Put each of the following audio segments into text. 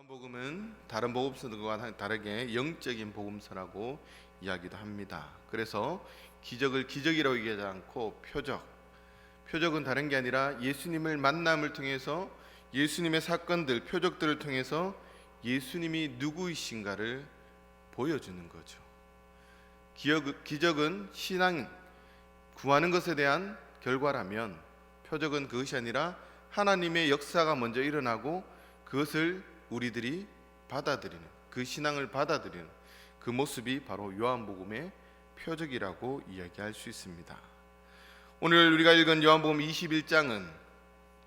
요한복음은 다른 복음서들과 다르게 영적인 복음서라고 이야기도 합니다. 그래서 기적을 기적이라고 얘기하지 않고 표적은 다른 게 아니라 예수님을 만남을 통해서 예수님의 사건들, 표적들을 통해서 예수님이 누구이신가를 보여주는 거죠. 기적은 신앙, 구하는 것에 대한 결과라면 표적은 그것이 아니라 하나님의 역사가 먼저 일어나고 그것을 우리들이 받아들이는, 그 신앙을 받아들이는 그 모습이 바로 요한복음의 표적이라고 이야기할 수 있습니다. 오늘 우리가 읽은 요한복음 21장은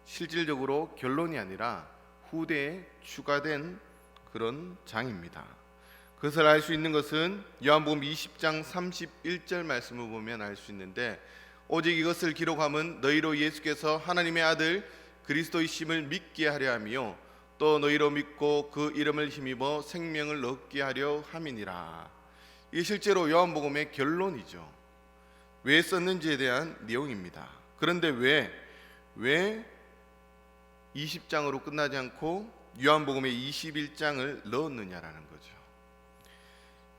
실질적으로 결론이 아니라 후대에 추가된 그런 장입니다. 그것을 알 수 있는 것은 요한복음 20장 31절 말씀을 보면 알 수 있는데, 오직 이것을 기록함은 너희로 예수께서 하나님의 아들 그리스도이심을 믿게 하려 하며 또 너희로 믿고 그 이름을 힘입어 생명을 얻게 하려 함이니라. 이게 실제로 요한복음의 결론이죠. 왜 썼는지에 대한 내용입니다. 그런데 왜 20장으로 끝나지 않고 요한복음의 21장을 넣었느냐라는 거죠.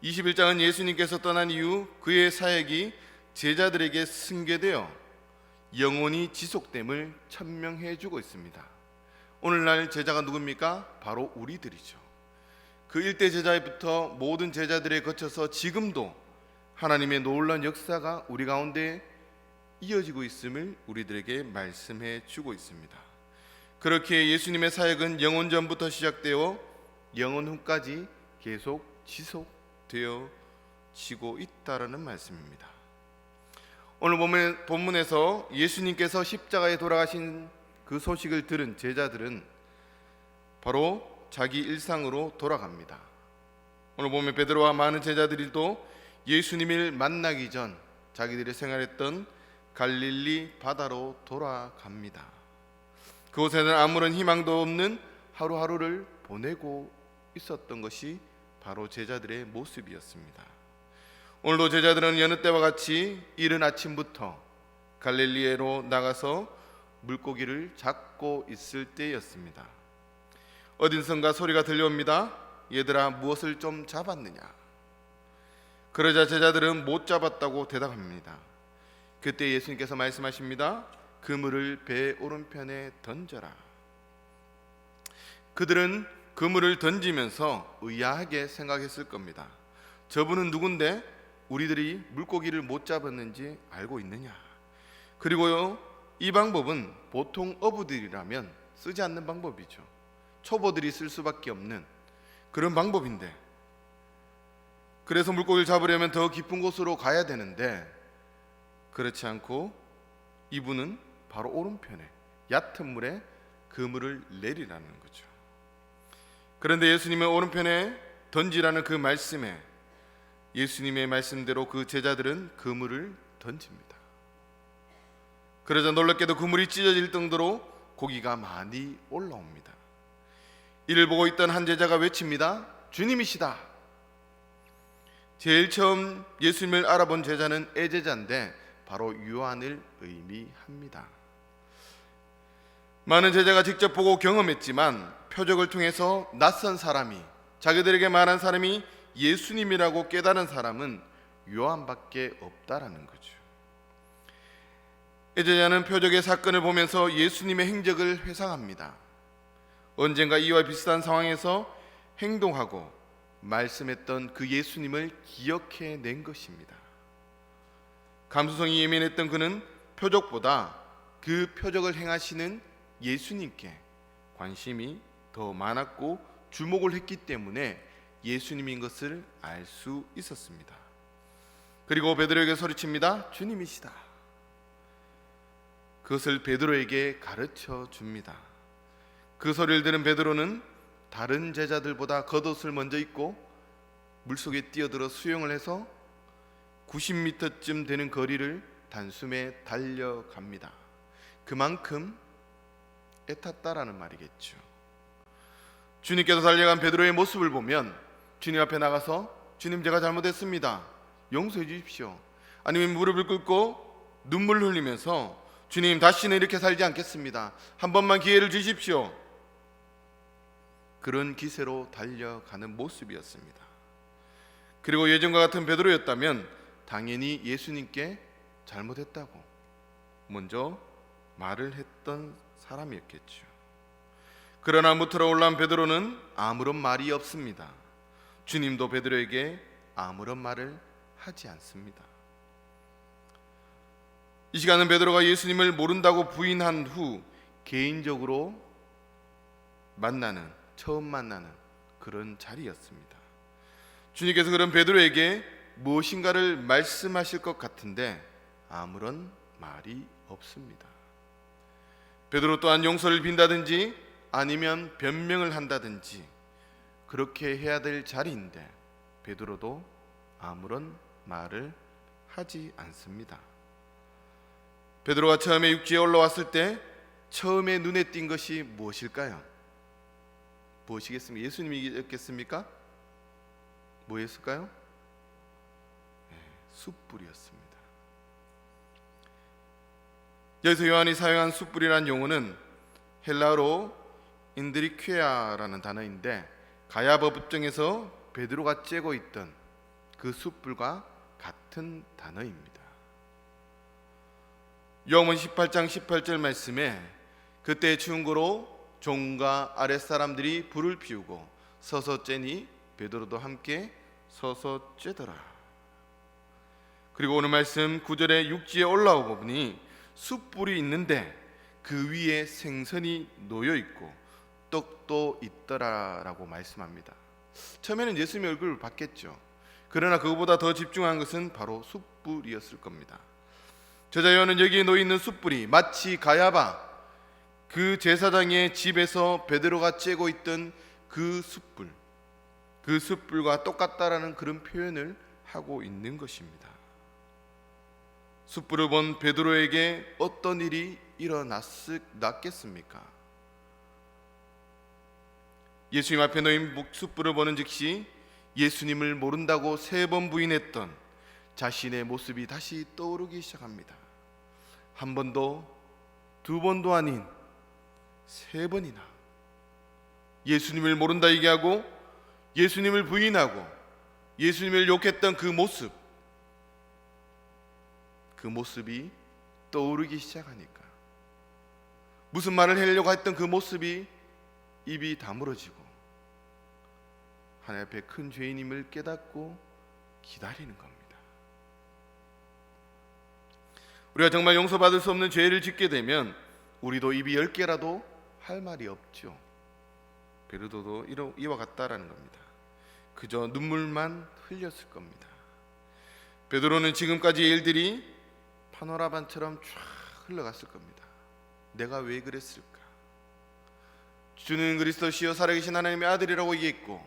21장은 예수님께서 떠난 이후 그의 사역이 제자들에게 승계되어 영원히 지속됨을 천명해 주고 있습니다. 오늘날 제자가 누굽니까? 바로 우리들이죠. 그 일대 제자부터 모든 제자들에 거쳐서 지금도 하나님의 놀라운 역사가 우리 가운데 이어지고 있음을 우리들에게 말씀해 주고 있습니다. 그렇게 예수님의 사역은 영원 전부터 시작되어 영원 후까지 계속 지속되어지고 있다라는 말씀입니다. 오늘 본문에서 예수님께서 십자가에 돌아가신 그 소식을 들은 제자들은 바로 자기 일상으로 돌아갑니다. 오늘 보면 베드로와 많은 제자들도 예수님을 만나기 전 자기들이 생활했던 갈릴리 바다로 돌아갑니다. 그곳에는 아무런 희망도 없는 하루하루를 보내고 있었던 것이 바로 제자들의 모습이었습니다. 오늘도 제자들은 여느 때와 같이 이른 아침부터 갈릴리로 나가서 물고기를 잡고 있을 때였습니다. 어딘선가 소리가 들려옵니다. 얘들아, 무엇을 좀 잡았느냐? 그러자 제자들은 못 잡았다고 대답합니다. 그때 예수님께서 말씀하십니다. 그물을 배 오른편에 던져라. 그들은 그물을 던지면서 의아하게 생각했을 겁니다. 저분은 누군데 우리들이 물고기를 못 잡았는지 알고 있느냐? 그리고요, 이 방법은 보통 어부들이라면 쓰지 않는 방법이죠. 초보들이 쓸 수밖에 없는 그런 방법인데, 그래서 물고기를 잡으려면 더 깊은 곳으로 가야 되는데 그렇지 않고 이분은 바로 오른편에 얕은 물에 그물을 내리라는 거죠. 그런데 예수님의 오른편에 던지라는 그 말씀에 예수님의 말씀대로 그 제자들은 그물을 던집니다. 그러자 놀랍게도 그물이 찢어질 정도로 고기가 많이 올라옵니다. 이를 보고 있던 한 제자가 외칩니다. 주님이시다. 제일 처음 예수님을 알아본 제자는 애제자인데 바로 요한을 의미합니다. 많은 제자가 직접 보고 경험했지만 표적을 통해서 낯선 사람이, 자기들에게 말한 사람이 예수님이라고 깨달은 사람은 요한밖에 없다라는 거죠. 애제자는 표적의 사건을 보면서 예수님의 행적을 회상합니다. 언젠가 이와 비슷한 상황에서 행동하고 말씀했던 그 예수님을 기억해낸 것입니다. 감수성이 예민했던 그는 표적보다 그 표적을 행하시는 예수님께 관심이 더 많았고 주목을 했기 때문에 예수님인 것을 알 수 있었습니다. 그리고 베드로에게 소리칩니다. 주님이시다. 그것을 베드로에게 가르쳐 줍니다. 그 소리를 들은 베드로는 다른 제자들보다 겉옷을 먼저 입고 물속에 뛰어들어 수영을 해서 90m쯤 되는 거리를 단숨에 달려갑니다. 그만큼 애탔다라는 말이겠죠. 주님께서 달려간 베드로의 모습을 보면 주님 앞에 나가서 주님, 제가 잘못했습니다. 용서해 주십시오. 아니면 무릎을 꿇고 눈물 흘리면서 주님, 다시는 이렇게 살지 않겠습니다. 한 번만 기회를 주십시오. 그런 기세로 달려가는 모습이었습니다. 그리고 예전과 같은 베드로였다면 당연히 예수님께 잘못했다고 먼저 말을 했던 사람이었겠죠. 그러나 무트로 올라온 베드로는 아무런 말이 없습니다. 주님도 베드로에게 아무런 말을 하지 않습니다. 이 시간은 베드로가 예수님을 모른다고 부인한 후 개인적으로 처음 만나는 그런 자리였습니다. 주님께서 그런 베드로에게 무엇인가를 말씀하실 것 같은데 아무런 말이 없습니다. 베드로 또한 용서를 빈다든지 아니면 변명을 한다든지 그렇게 해야 될 자리인데 베드로도 아무런 말을 하지 않습니다. 베드로가 처음에 육지에 올라왔을 때 처음에 눈에 띈 것이 무엇일까요? 무엇이겠습니까? 예수님이겠습니까? 뭐였을까요? 숯불이었습니다. 여기서 요한이 사용한 숯불이라는 용어는 헬라어로 인드리퀴아라는 단어인데 가야바 법정에서 베드로가 쬐고 있던 그 숯불과 같은 단어입니다. 요한복음 18장 18절 말씀에 그때 추운 거로 종과 아랫사람들이 불을 피우고 서서 쬐니 베드로도 함께 서서 쬐더라. 그리고 오늘 말씀 9절에 육지에 올라오고 보니 숯불이 있는데 그 위에 생선이 놓여 있고 떡도 있더라라고 말씀합니다. 처음에는 예수님의 얼굴을 봤겠죠. 그러나 그것보다 더 집중한 것은 바로 숯불이었을 겁니다. 저자 요한은 여기에 놓여 있는 숯불이 마치 가야바 그 제사장의 집에서 베드로가 쬐고 있던 그 숯불과 똑같다라는 그런 표현을 하고 있는 것입니다. 숯불을 본 베드로에게 어떤 일이 일어났겠습니까? 예수님 앞에 놓인 숯불을 보는 즉시 예수님을 모른다고 3번 부인했던 자신의 모습이 다시 떠오르기 시작합니다. 한 번도, 2번도 아닌 3번이나 예수님을 모른다 얘기하고 예수님을 부인하고 예수님을 욕했던 그 모습이 떠오르기 시작하니까 무슨 말을 하려고 했던 그 모습이 입이 다물어지고 하나님 앞에 큰 죄인임을 깨닫고 기다리는 겁니다. 우리가 정말 용서받을 수 없는 죄를 짓게 되면 우리도 입이 10개라도 할 말이 없죠. 베드로도 이와 같다라는 겁니다. 그저 눈물만 흘렸을 겁니다. 베드로는 지금까지의 일들이 파노라마처럼 쫙 흘러갔을 겁니다. 내가 왜 그랬을까? 주는 그리스도시요 살아계신 하나님의 아들이라고 얘기했고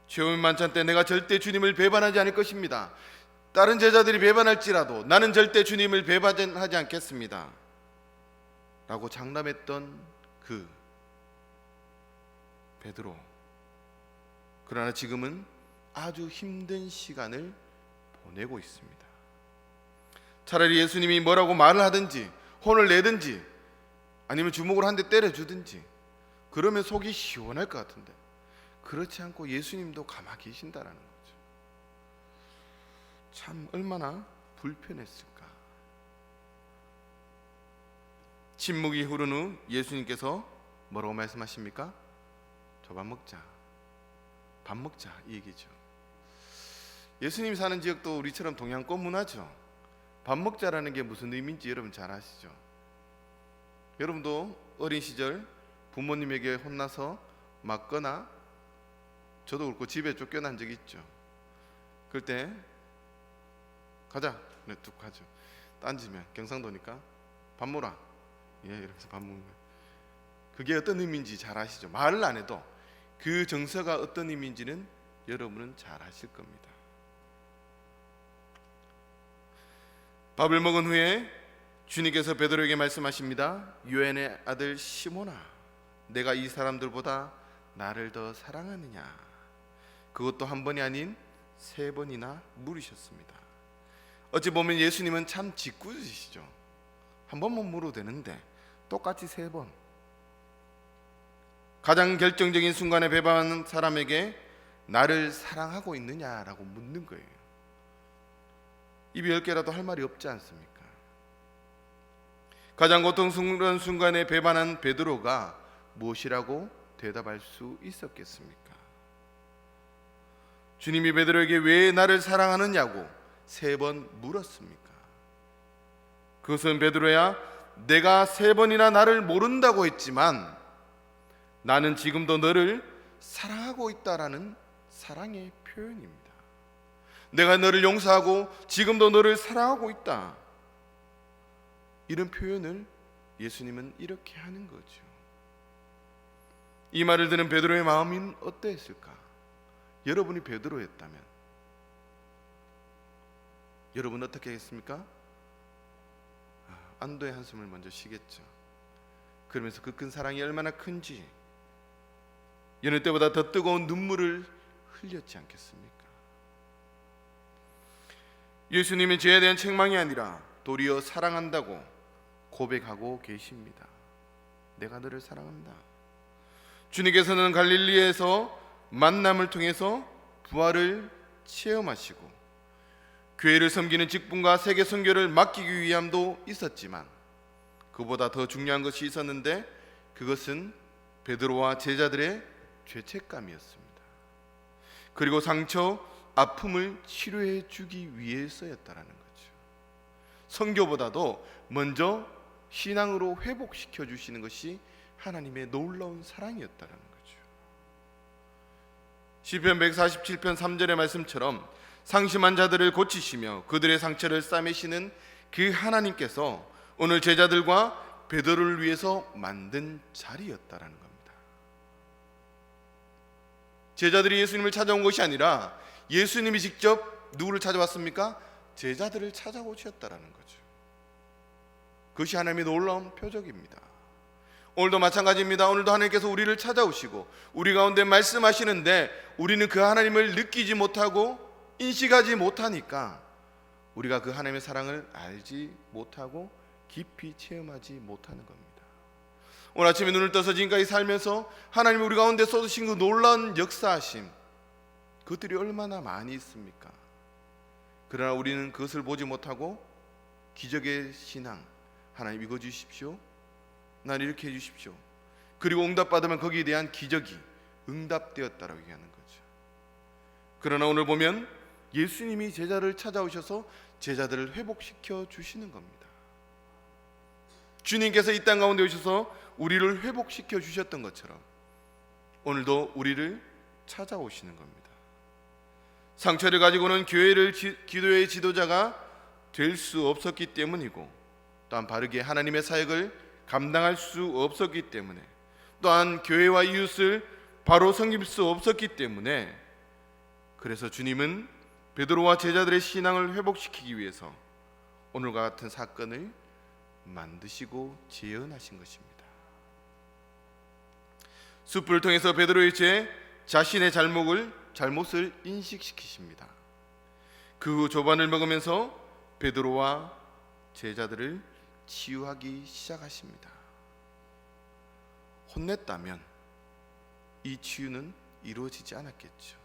죄오면 만찬 때 내가 절대 주님을 배반하지 않을 것입니다. 다른 제자들이 배반할지라도 나는 절대 주님을 배반하지 않겠습니다 라고 장담했던 그 베드로, 그러나 지금은 아주 힘든 시간을 보내고 있습니다. 차라리 예수님이 뭐라고 말을 하든지 혼을 내든지 아니면 주먹으로 한 대 때려주든지 그러면 속이 시원할 것 같은데 그렇지 않고 예수님도 가만히 계신다라는 거죠. 참 얼마나 불편했을까. 침묵이 흐른 후 예수님께서 뭐라고 말씀하십니까? 저 밥 먹자 이 얘기죠. 예수님이 사는 지역도 우리처럼 동양권 문화죠. 밥 먹자라는 게 무슨 의미인지 여러분 잘 아시죠? 여러분도 어린 시절 부모님에게 혼나서 맞거나 저도 그렇고 집에 쫓겨난 적이 있죠. 그럴 때 가자, 네, 뚝 가죠. 딴지면 경상도니까 밥 먹으라, 예, 이러면서 밥 먹는 거예요. 그게 어떤 의미인지 잘 아시죠? 말을 안 해도 그 정서가 어떤 의미인지는 여러분은 잘 아실 겁니다. 밥을 먹은 후에 주님께서 베드로에게 말씀하십니다. 요한의 아들 시몬아, 내가 이 사람들보다 나를 더 사랑하느냐? 그것도 한 번이 아닌 3번이나 물으셨습니다. 어찌 보면 예수님은 참 짓궂으시죠. 한 번만 물어도 되는데 똑같이 3번. 가장 결정적인 순간에 배반한 사람에게 나를 사랑하고 있느냐라고 묻는 거예요. 입이 10개라도 할 말이 없지 않습니까? 가장 고통스러운 순간에 배반한 베드로가 무엇이라고 대답할 수 있었겠습니까? 주님이 베드로에게 왜 나를 사랑하느냐고 3번 물었습니까? 그것은 베드로야, 내가 3번이나 나를 모른다고 했지만 나는 지금도 너를 사랑하고 있다라는 사랑의 표현입니다. 내가 너를 용서하고 지금도 너를 사랑하고 있다. 이런 표현을 예수님은 이렇게 하는 거죠. 이 말을 들은 베드로의 마음은 어떠했을까? 여러분이 베드로였다면 여러분 어떻게 하겠습니까? 안도의 한숨을 먼저 쉬겠죠. 그러면서 그 큰 사랑이 얼마나 큰지 여느 때보다 더 뜨거운 눈물을 흘렸지 않겠습니까? 예수님은 죄에 대한 책망이 아니라 도리어 사랑한다고 고백하고 계십니다. 내가 너를 사랑한다. 주님께서는 갈릴리에서 만남을 통해서 부활을 체험하시고 교회를 섬기는 직분과 세계 선교를 맡기기 위함도 있었지만 그보다 더 중요한 것이 있었는데 그것은 베드로와 제자들의 죄책감이었습니다. 그리고 상처, 아픔을 치료해 주기 위해서였다라는 거죠. 선교보다도 먼저 신앙으로 회복시켜 주시는 것이 하나님의 놀라운 사랑이었다라는 거죠. 시편 147편 3절의 말씀처럼 상심한 자들을 고치시며 그들의 상처를 싸매시는 그 하나님께서 오늘 제자들과 베드로를 위해서 만든 자리였다라는 겁니다. 제자들이 예수님을 찾아온 것이 아니라 예수님이 직접 누구를 찾아왔습니까? 제자들을 찾아오셨다라는 거죠. 그것이 하나님의 놀라운 표적입니다. 오늘도 마찬가지입니다. 오늘도 하나님께서 우리를 찾아오시고 우리 가운데 말씀하시는데 우리는 그 하나님을 느끼지 못하고 인식하지 못하니까 우리가 그 하나님의 사랑을 알지 못하고 깊이 체험하지 못하는 겁니다. 오늘 아침에 눈을 떠서 지금까지 살면서 하나님이 우리 가운데 쏟으신 그 놀라운 역사하심, 그것들이 얼마나 많이 있습니까? 그러나 우리는 그것을 보지 못하고 기적의 신앙, 하나님 이거 주십시오, 난 이렇게 해주십시오, 그리고 응답받으면 거기에 대한 기적이 응답되었다라고 얘기하는 거죠. 그러나 오늘 보면 예수님이 제자를 찾아오셔서 제자들을 회복시켜 주시는 겁니다. 주님께서 이 땅 가운데 오셔서 우리를 회복시켜 주셨던 것처럼 오늘도 우리를 찾아오시는 겁니다. 상처를 가지고는 교회를 기도의 지도자가 될 수 없었기 때문이고, 또한 바르게 하나님의 사역을 감당할 수 없었기 때문에, 또한 교회와 이웃을 바로 섬길 수 없었기 때문에, 그래서 주님은 베드로와 제자들의 신앙을 회복시키기 위해서 오늘과 같은 사건을 만드시고 재현하신 것입니다. 숯불을 통해서 베드로의 자신의 잘못을 인식시키십니다. 그 후 조반을 먹으면서 베드로와 제자들을 치유하기 시작하십니다. 혼냈다면 이 치유는 이루어지지 않았겠죠.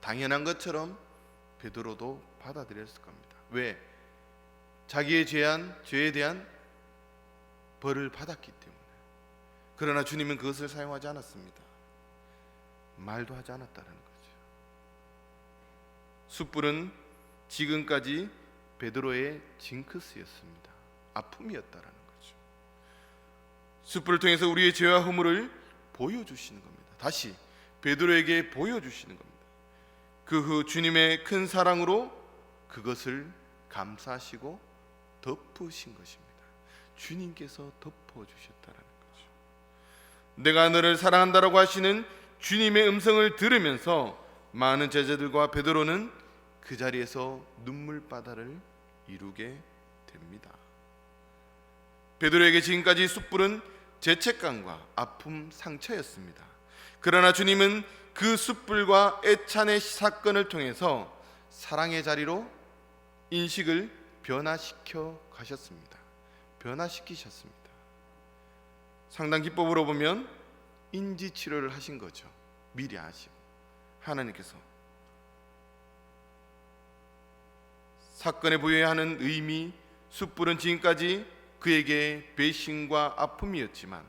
당연한 것처럼 베드로도 받아들였을 겁니다. 왜? 자기의 죄에 대한 벌을 받았기 때문에. 그러나 주님은 그것을 사용하지 않았습니다. 말도 하지 않았다는 거죠. 숯불은 지금까지 베드로의 징크스였습니다. 아픔이었다라는 거죠. 숯불을 통해서 우리의 죄와 허물을 보여주시는 겁니다. 다시 베드로에게 보여주시는 겁니다. 그 후 주님의 큰 사랑으로 그것을 감싸시고 덮으신 것입니다. 주님께서 덮어주셨다라는 거죠. 내가 너를 사랑한다라고 하시는 주님의 음성을 들으면서 많은 제자들과 베드로는 그 자리에서 눈물바다를 이루게 됩니다. 베드로에게 지금까지 숯불은 죄책감과 아픔, 상처였습니다. 그러나 주님은 그 숯불과 애찬의 사건을 통해서 사랑의 자리로 인식을 변화시켜 가셨습니다. 변화시키셨습니다. 상당 기법으로 보면 인지 치료를 하신 거죠. 미리 하시고 하나님께서 사건에 부여해야 하는 의미, 숯불은 지금까지 그에게 배신과 아픔이었지만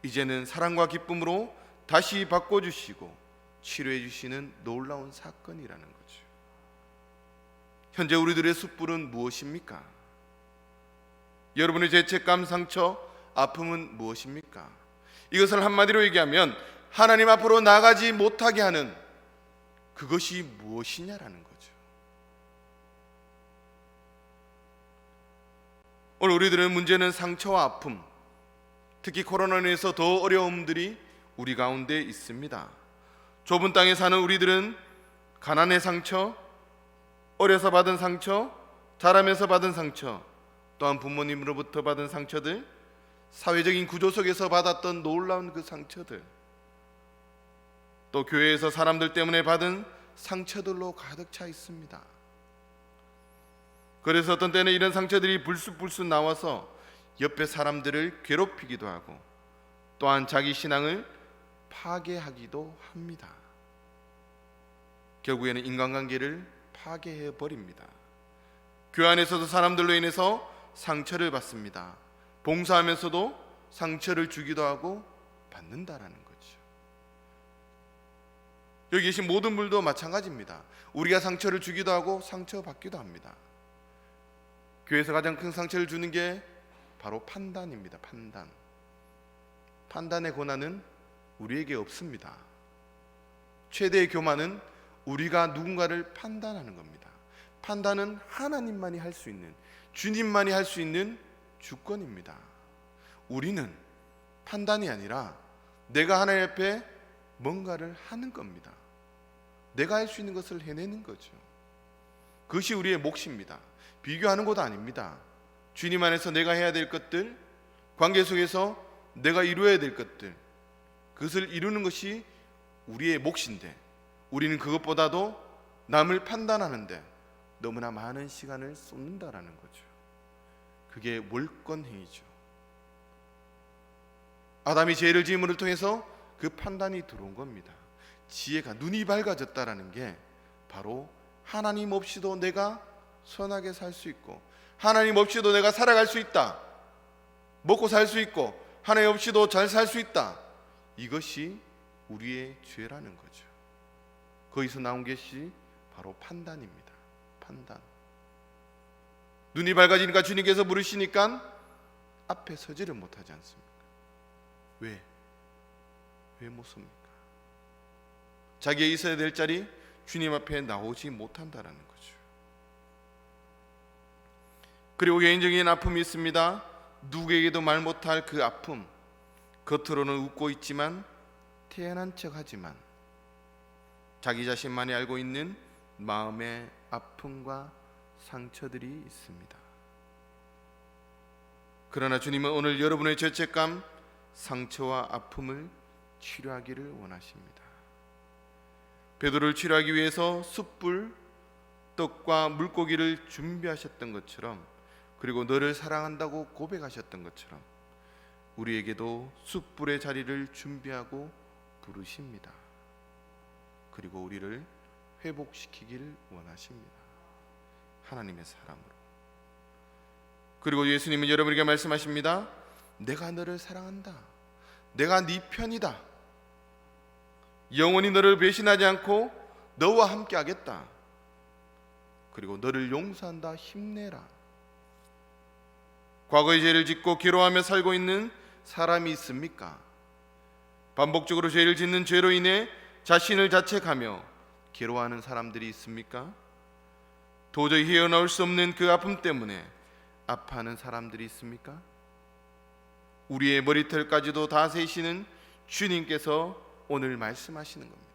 이제는 사랑과 기쁨으로 다시 바꿔주시고 치료해 주시는 놀라운 사건이라는 거죠. 현재 우리들의 숯불은 무엇입니까? 여러분의 죄책감, 상처, 아픔은 무엇입니까? 이것을 한마디로 얘기하면 하나님 앞으로 나가지 못하게 하는 그것이 무엇이냐라는 거죠. 오늘 우리들의 문제는 상처와 아픔, 특히 코로나로 인해서 더 어려움들이 우리 가운데 있습니다. 좁은 땅에 사는 우리들은 가난의 상처, 어려서 받은 상처, 자라면서 받은 상처, 또한 부모님으로부터 받은 상처들, 사회적인 구조 속에서 받았던 놀라운 그 상처들, 또 교회에서 사람들 때문에 받은 상처들로 가득 차 있습니다. 그래서 어떤 때는 이런 상처들이 불쑥불쑥 나와서 옆에 사람들을 괴롭히기도 하고 또한 자기 신앙을 파괴하기도 합니다. 결국에는 인간관계를 파괴해 버립니다. 교회 안에서도 사람들로 인해서 상처를 받습니다. 봉사하면서도 상처를 주기도 하고 받는다라는 거죠. 여기 계신 모든 분도 마찬가지입니다. 우리가 상처를 주기도 하고 상처받기도 합니다. 교회에서 가장 큰 상처를 주는 게 바로 판단입니다. 판단의 권한은 우리에게 없습니다. 최대의 교만은 우리가 누군가를 판단하는 겁니다. 판단은 하나님만이 할 수 있는, 주님만이 할 수 있는 주권입니다. 우리는 판단이 아니라 내가 하나님 앞에 뭔가를 하는 겁니다. 내가 할 수 있는 것을 해내는 거죠. 그것이 우리의 몫입니다. 비교하는 것도 아닙니다. 주님 안에서 내가 해야 될 것들, 관계 속에서 내가 이루어야 될 것들, 그것을 이루는 것이 우리의 몫인데 우리는 그것보다도 남을 판단하는데 너무나 많은 시간을 쏟는다라는 거죠. 그게 월권행위죠. 아담이 죄를 지음을 통해서 그 판단이 들어온 겁니다. 지혜가, 눈이 밝아졌다라는 게 바로 하나님 없이도 내가 선하게 살 수 있고 하나님 없이도 내가 살아갈 수 있다, 먹고 살 수 있고 하나님 없이도 잘 살 수 있다, 이것이 우리의 죄라는 거죠. 거기서 나온 것이 바로 판단입니다. 판단. 눈이 밝아지니까 주님께서 부르시니까 앞에 서지를 못하지 않습니까? 왜 못 섭니까? 자기의 있어야 될 자리 주님 앞에 나오지 못한다라는 거죠. 그리고 개인적인 아픔이 있습니다. 누구에게도 말 못할 그 아픔. 겉으로는 웃고 있지만 태연한 척하지만 자기 자신만이 알고 있는 마음의 아픔과 상처들이 있습니다. 그러나 주님은 오늘 여러분의 죄책감, 상처와 아픔을 치료하기를 원하십니다. 베드로를 치료하기 위해서 숯불, 떡과 물고기를 준비하셨던 것처럼, 그리고 너를 사랑한다고 고백하셨던 것처럼 우리에게도 숯불의 자리를 준비하고 부르십니다. 그리고 우리를 회복시키기를 원하십니다. 하나님의 사람으로. 그리고 예수님은 여러분에게 말씀하십니다. 내가 너를 사랑한다. 내가 네 편이다. 영원히 너를 배신하지 않고 너와 함께 하겠다. 그리고 너를 용서한다. 힘내라. 과거의 죄를 짓고 괴로워하며 살고 있는 사람이 있습니까? 반복적으로 죄를 짓는 죄로 인해 자신을 자책하며 괴로워하는 사람들이 있습니까? 도저히 헤어나올 수 없는 그 아픔 때문에 아파하는 사람들이 있습니까? 우리의 머리털까지도 다 세시는 주님께서 오늘 말씀하시는 겁니다.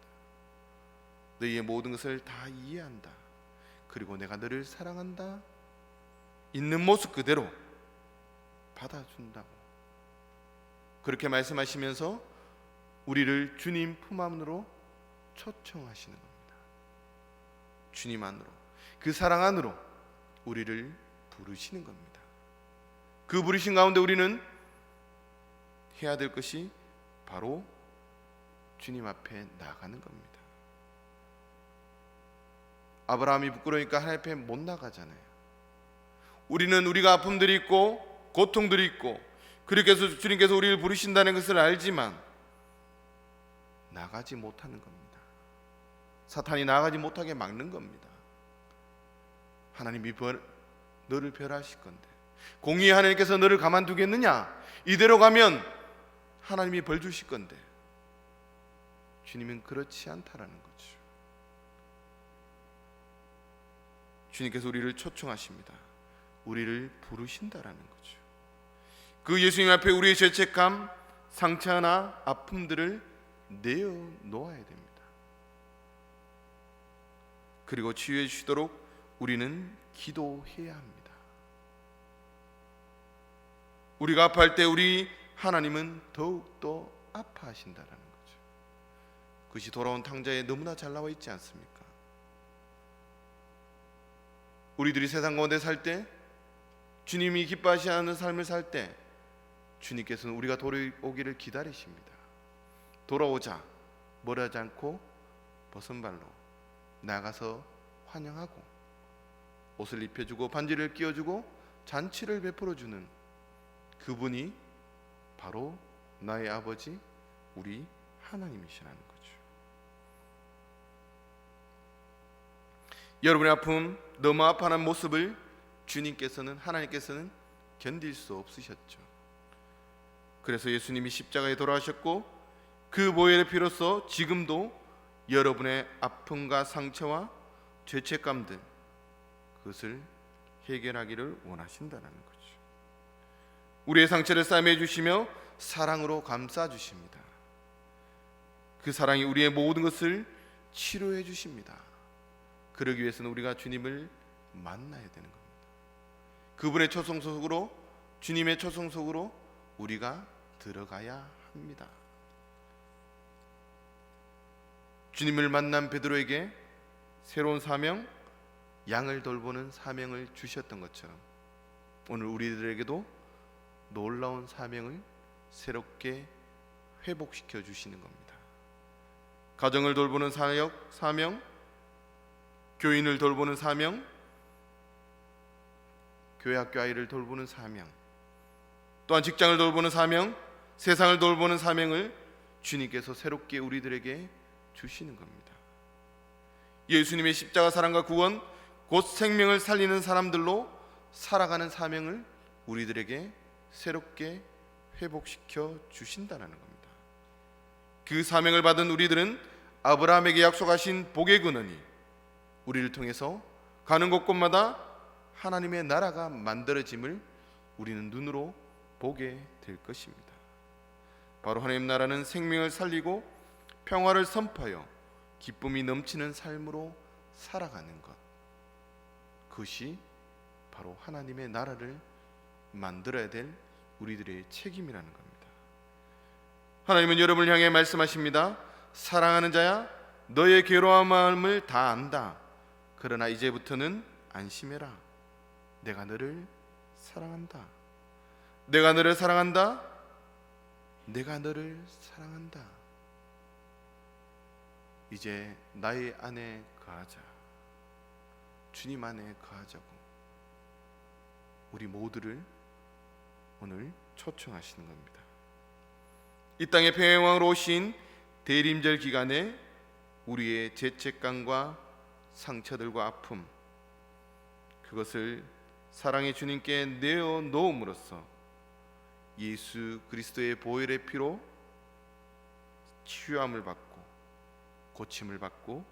너희의 모든 것을 다 이해한다. 그리고 내가 너를 사랑한다. 있는 모습 그대로 받아준다고. 그렇게 말씀하시면서 우리를 주님 품 안으로 초청하시는 겁니다. 주님 안으로, 그 사랑 안으로 우리를 부르시는 겁니다. 그 부르신 가운데 우리는 해야 될 것이 바로 주님 앞에 나가는 겁니다. 아브라함이 부끄러우니까 하나님 앞에 못 나가잖아요. 우리는 우리가 아픔들이 있고 고통들이 있고 그렇게서 주님께서 우리를 부르신다는 것을 알지만 나가지 못하는 겁니다. 사탄이 나가지 못하게 막는 겁니다. 하나님이 너를 멸하실 건데 공의의 하나님께서 너를 가만두겠느냐? 이대로 가면 하나님이 벌 주실 건데 주님은 그렇지 않다라는 거죠. 주님께서 우리를 초청하십니다. 우리를 부르신다라는 거죠. 그 예수님 앞에 우리의 죄책감, 상처나 아픔들을 내어놓아야 됩니다. 그리고 치유해 주시도록 우리는 기도해야 합니다. 우리가 아파할 때 우리 하나님은 더욱더 아파하신다라는 거죠. 그것이 돌아온 탕자에 너무나 잘 나와 있지 않습니까? 우리들이 세상 가운데 살 때 주님이 기뻐하시는 삶을 살 때 주님께서는 우리가 돌아오기를 기다리십니다. 돌아오자 멀어하지 않고 벗은발로 나가서 환영하고 옷을 입혀주고 반지를 끼워주고 잔치를 베풀어주는 그분이 바로 나의 아버지 우리 하나님이시라는 거죠. 여러분의 아픔, 너무 아파하는 모습을 주님께서는, 하나님께서는 견딜 수 없으셨죠. 그래서 예수님이 십자가에 돌아가셨고 그 보혈의 피로써 지금도 여러분의 아픔과 상처와 죄책감들 그것을 해결하기를 원하신다는 거죠. 우리의 상처를 싸매해 주시며 사랑으로 감싸 주십니다. 그 사랑이 우리의 모든 것을 치료해 주십니다. 그러기 위해서는 우리가 주님을 만나야 되는 겁니다. 그분의 초청 속으로, 주님의 초청 속으로 우리가 들어가야 합니다. 주님을 만난 베드로에게 새로운 사명, 양을 돌보는 사명을 주셨던 것처럼 오늘 우리들에게도 놀라운 사명을 새롭게 회복시켜 주시는 겁니다. 가정을 돌보는 사명, 교인을 돌보는 사명, 교회 학교 아이를 돌보는 사명, 또한 직장을 돌보는 사명, 세상을 돌보는 사명을 주님께서 새롭게 우리들에게 주시는 겁니다. 예수님의 십자가 사랑과 구원, 곧 생명을 살리는 사람들로 살아가는 사명을 우리들에게 새롭게 회복시켜 주신다는 겁니다. 그 사명을 받은 우리들은 아브라함에게 약속하신 복의 근원이 우리를 통해서 가는 곳곳마다 하나님의 나라가 만들어짐을 우리는 눈으로 보게 될 것입니다. 바로 하나님 나라는 생명을 살리고 평화를 선포하여 기쁨이 넘치는 삶으로 살아가는 것, 그것이 바로 하나님의 나라를 만들어야 될 우리들의 책임이라는 겁니다. 하나님은 여러분을 향해 말씀하십니다. 사랑하는 자야, 너의 괴로운 마음을 다 안다. 그러나 이제부터는 안심해라. 내가 너를 사랑한다. 내가 너를 사랑한다. 내가 너를 사랑한다. 이제 나의 안에 거하자. 주님 안에 거하자고 우리 모두를 오늘 초청하시는 겁니다. 이 땅에 평행왕으로 오신 대림절 기간에 우리의 죄책감과 상처들과 아픔, 그것을 사랑의 주님께 내어놓음으로써 예수 그리스도의 보혈의 피로 치유함을 받고 고침을 받고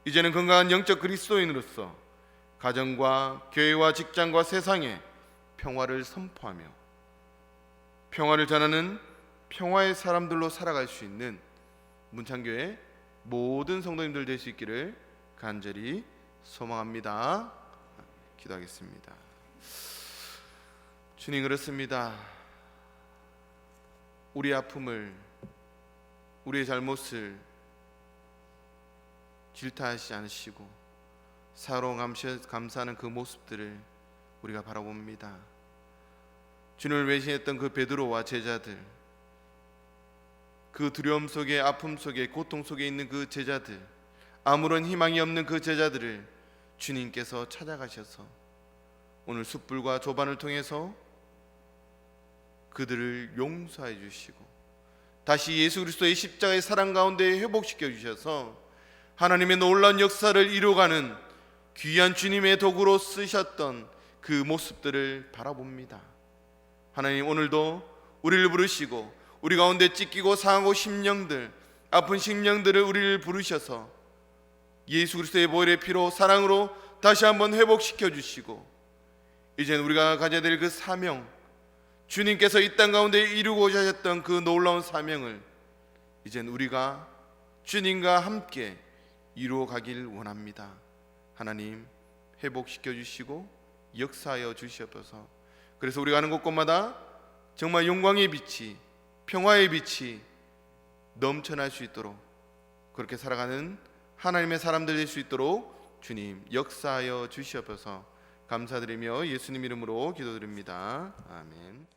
이제는 건강한 영적 그리스도인으로서 가정과 교회와 직장과 세상에 평화를 선포하며 평화를 전하는 평화의 사람들로 살아갈 수 있는 문창교회 모든 성도님들 될 수 있기를 간절히 소망합니다. 기도하겠습니다. 주님, 그렇습니다. 우리 아픔을, 우리의 잘못을 질타하지 않으시고 사로 감사하는 그 모습들을 우리가 바라봅니다. 주님을 외신했던 그 베드로와 제자들, 그 두려움 속에, 아픔 속에, 고통 속에 있는 그 제자들, 아무런 희망이 없는 그 제자들을 주님께서 찾아가셔서 오늘 숯불과 조반을 통해서 그들을 용서해 주시고 다시 예수 그리스도의 십자가의 사랑 가운데 회복시켜 주셔서 하나님의 놀라운 역사를 이루어가는 귀한 주님의 도구로 쓰셨던 그 모습들을 바라봅니다. 하나님, 오늘도 우리를 부르시고 우리 가운데 찢기고 상하고 심령들, 아픈 심령들을 우리를 부르셔서 예수 그리스도의 보혈의 피로 사랑으로 다시 한번 회복시켜 주시고 이제 우리가 가져야 될 그 사명, 주님께서 이 땅 가운데 이루고자 하셨던 그 놀라운 사명을 이젠 우리가 주님과 함께 이루어 가길 원합니다. 하나님, 회복시켜 주시고 역사하여 주시옵소서. 그래서 우리가 가는 곳곳마다 정말 영광의 빛이, 평화의 빛이 넘쳐날 수 있도록 그렇게 살아가는 하나님의 사람들 될 수 있도록 주님 역사하여 주시옵소서. 감사드리며 예수님 이름으로 기도드립니다. 아멘.